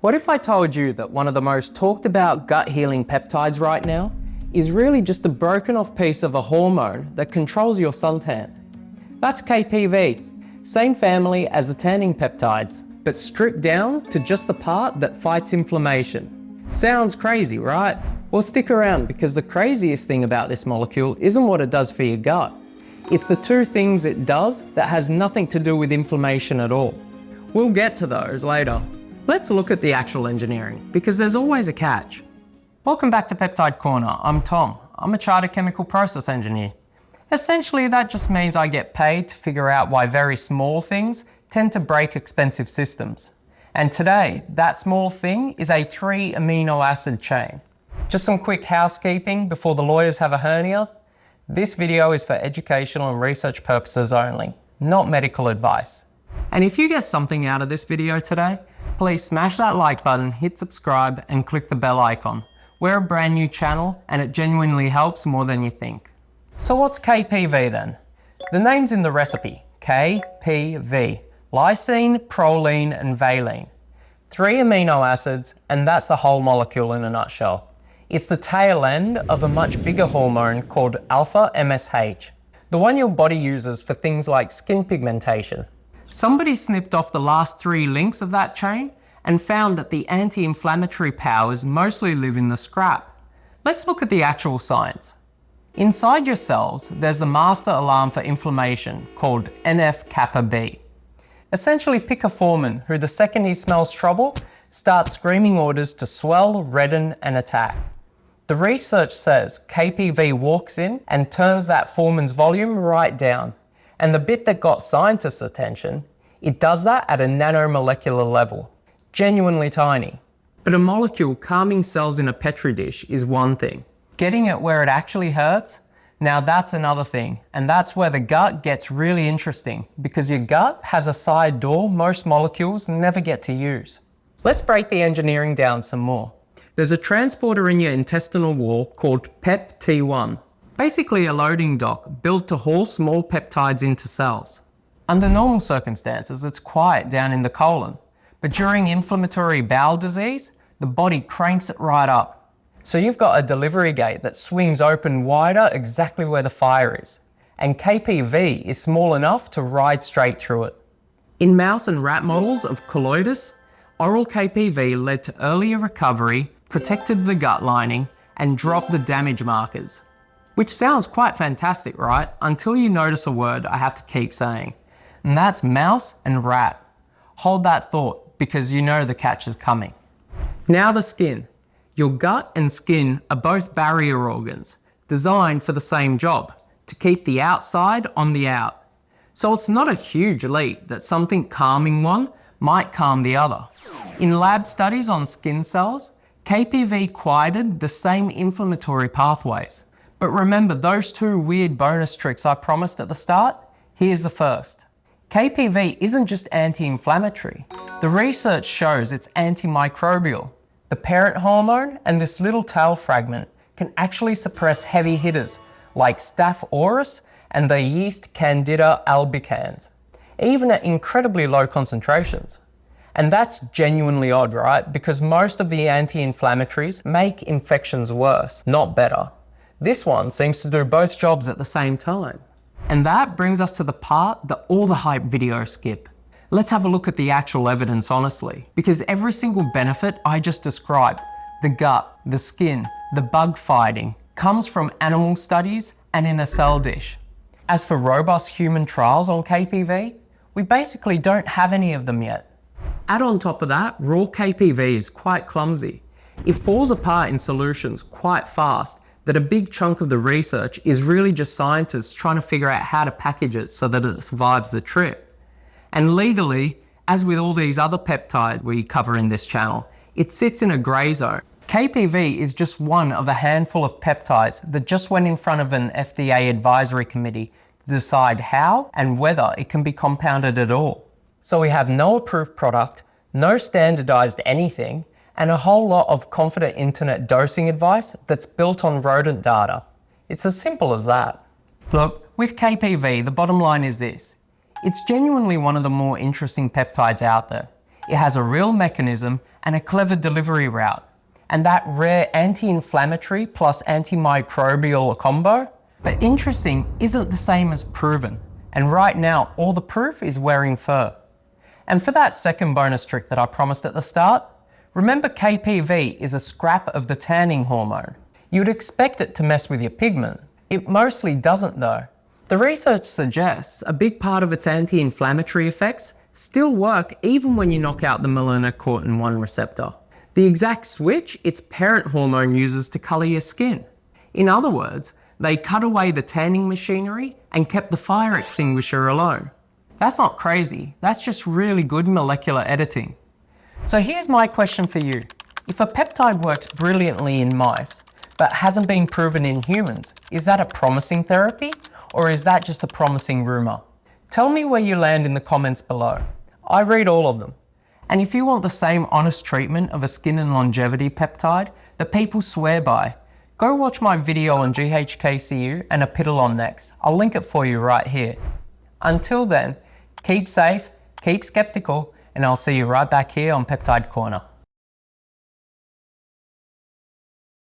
What if I told you that one of the most talked about gut healing peptides right now is really just a broken off piece of a hormone that controls your suntan? That's KPV, same family as the tanning peptides, but stripped down to just the part that fights inflammation. Sounds crazy, right? Well, stick around, because the craziest thing about this molecule isn't what it does for your gut. It's the two things it does that has nothing to do with inflammation at all. We'll get to those later. Let's look at the actual engineering, because there's always a catch. Welcome back to Peptide Corner. I'm Tom. I'm a chartered chemical process engineer. Essentially, that just means I get paid to figure out why very small things tend to break expensive systems. And today, that small thing is a three-amino-acid chain. Just some quick housekeeping before the lawyers have a hernia. This video is for educational and research purposes only, not medical advice. And if you get something out of this video today, please smash that like button, hit subscribe, and click the bell icon. We're a brand new channel, and it genuinely helps more than you think. So what's KPV then? The name's in the recipe, KPV, lysine, proline, and valine. 3 amino acids, and that's the whole molecule in a nutshell. It's the tail end of a much bigger hormone called alpha-msh, the one your body uses for things like skin pigmentation. Somebody snipped off the last 3 links of that chain and found that the anti-inflammatory powers mostly live in the scrap. Let's look at the actual science. Inside your cells, there's the master alarm for inflammation called NF-kappa-B. Essentially, pick a foreman who the second he smells trouble, starts screaming orders to swell, redden, and attack. The research says KPV walks in and turns that foreman's volume right down. And the bit that got scientists' attention, it does that at a nanomolecular level. Genuinely tiny. But a molecule calming cells in a petri dish is one thing. Getting it where it actually hurts, now that's another thing. And that's where the gut gets really interesting, because your gut has a side door most molecules never get to use. Let's break the engineering down some more. There's a transporter in your intestinal wall called PEP-T1. Basically a loading dock built to haul small peptides into cells. Under normal circumstances, it's quiet down in the colon, but during inflammatory bowel disease, the body cranks it right up. So you've got a delivery gate that swings open wider exactly where the fire is, and KPV is small enough to ride straight through it. In mouse and rat models of colitis, oral KPV led to earlier recovery, protected the gut lining, and dropped the damage markers. Which sounds quite fantastic, right? Until you notice a word I have to keep saying, and that's mouse and rat. Hold that thought, because you know the catch is coming. Now the skin. Your gut and skin are both barrier organs, designed for the same job, to keep the outside on the out. So it's not a huge leap that something calming one might calm the other. In lab studies on skin cells, KPV quieted the same inflammatory pathways. But remember those 2 weird bonus tricks I promised at the start? Here's the first. KPV isn't just anti-inflammatory. The research shows it's antimicrobial. The parent hormone and this little tail fragment can actually suppress heavy hitters like Staph aureus and the yeast Candida albicans, even at incredibly low concentrations. And that's genuinely odd, right? Because most of the anti-inflammatories make infections worse, not better. This one seems to do both jobs at the same time. And that brings us to the part that all the hype videos skip. Let's have a look at the actual evidence honestly, because every single benefit I just described, the gut, the skin, the bug fighting, comes from animal studies and in a cell dish. As for robust human trials on KPV, we basically don't have any of them yet. Add on top of that, raw KPV is quite clumsy. It falls apart in solutions quite fast, that a big chunk of the research is really just scientists trying to figure out how to package it so that it survives the trip. And legally, as with all these other peptides we cover in this channel, it sits in a grey zone. KPV is just one of a handful of peptides that just went in front of an FDA advisory committee to decide how and whether it can be compounded at all. So we have no approved product, no standardized anything, and a whole lot of confident internet dosing advice that's built on rodent data. It's as simple as that. Look, with KPV, the bottom line is this. It's genuinely one of the more interesting peptides out there. It has a real mechanism and a clever delivery route. And that rare anti-inflammatory plus antimicrobial combo, but interesting, isn't the same as proven. And right now, all the proof is wearing fur. And for that second bonus trick that I promised at the start, remember KPV is a scrap of the tanning hormone. You'd expect it to mess with your pigment. It mostly doesn't though. The research suggests a big part of its anti-inflammatory effects still work even when you knock out the melanocortin-1 receptor, the exact switch its parent hormone uses to colour your skin. In other words, they cut away the tanning machinery and kept the fire extinguisher alone. That's not crazy, that's just really good molecular editing. So here's my question for you. If a peptide works brilliantly in mice, but hasn't been proven in humans, is that a promising therapy, or is that just a promising rumour? Tell me where you land in the comments below. I read all of them. And if you want the same honest treatment of a skin and longevity peptide that people swear by, go watch my video on GHKCU and Apidolon next. I'll link it for you right here. Until then, keep safe, keep skeptical, and I'll see you right back here on Peptide Corner.